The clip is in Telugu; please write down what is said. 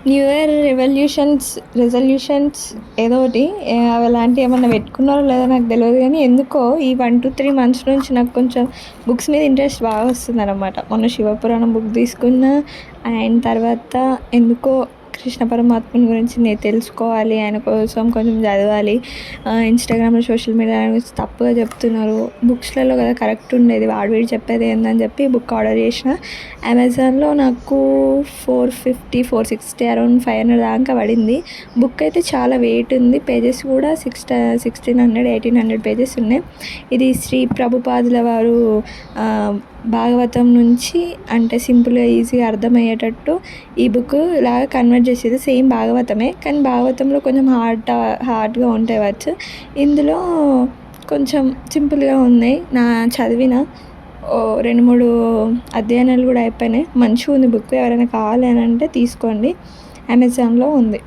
న్యూ ఇయర్ రెజల్యూషన్స్ ఏదో ఒకటి అలాంటివి ఏమన్నా పెట్టుకున్నారో లేదో నాకు తెలియదు కానీ ఎందుకో ఈ 1 to 3 మంత్స్ నుంచి నాకు కొంచెం బుక్స్ మీద ఇంట్రెస్ట్ బాగా వస్తుందన్నమాట. మొన్న శివపురాణం బుక్ తీసుకున్న అండ్ తర్వాత ఎందుకో కృష్ణ పరమాత్మని గురించి నేను తెలుసుకోవాలి, ఆయన కోసం కొంచెం చదవాలి. ఇన్స్టాగ్రామ్లో సోషల్ మీడియా గురించి తప్పుగా చెప్తున్నారు, బుక్స్లలో కదా కరెక్ట్ ఉండేది, వాడు వీడు చెప్పేది ఏందని చెప్పి బుక్ ఆర్డర్ చేసిన. అమెజాన్లో నాకు 450 460 అరౌండ్ 500 దాకా పడింది. బుక్ అయితే చాలా వెయిట్ ఉంది, పేజెస్ కూడా 1600 1800 పేజెస్ ఉన్నాయి. ఇది శ్రీ ప్రభుపాదుల వారు భాగవతం నుంచి అంటే సింపుల్గా ఈజీగా అర్థమయ్యేటట్టు ఈ బుక్ లాగా కన్వర్ట్ చేసేది. సేమ్ భాగవతమే కానీ భాగవతంలో కొంచెం హార్డ్గా ఉంటాయి వర్డ్స్, ఇందులో కొంచెం సింపుల్గా ఉన్నాయి. నా చదివిన 2-3 అధ్యయనాలు కూడా అయిపోయినాయి. మంచిగా ఉంది బుక్, ఎవరైనా కావాలి అని అంటే తీసుకోండి, అమెజాన్లో ఉంది.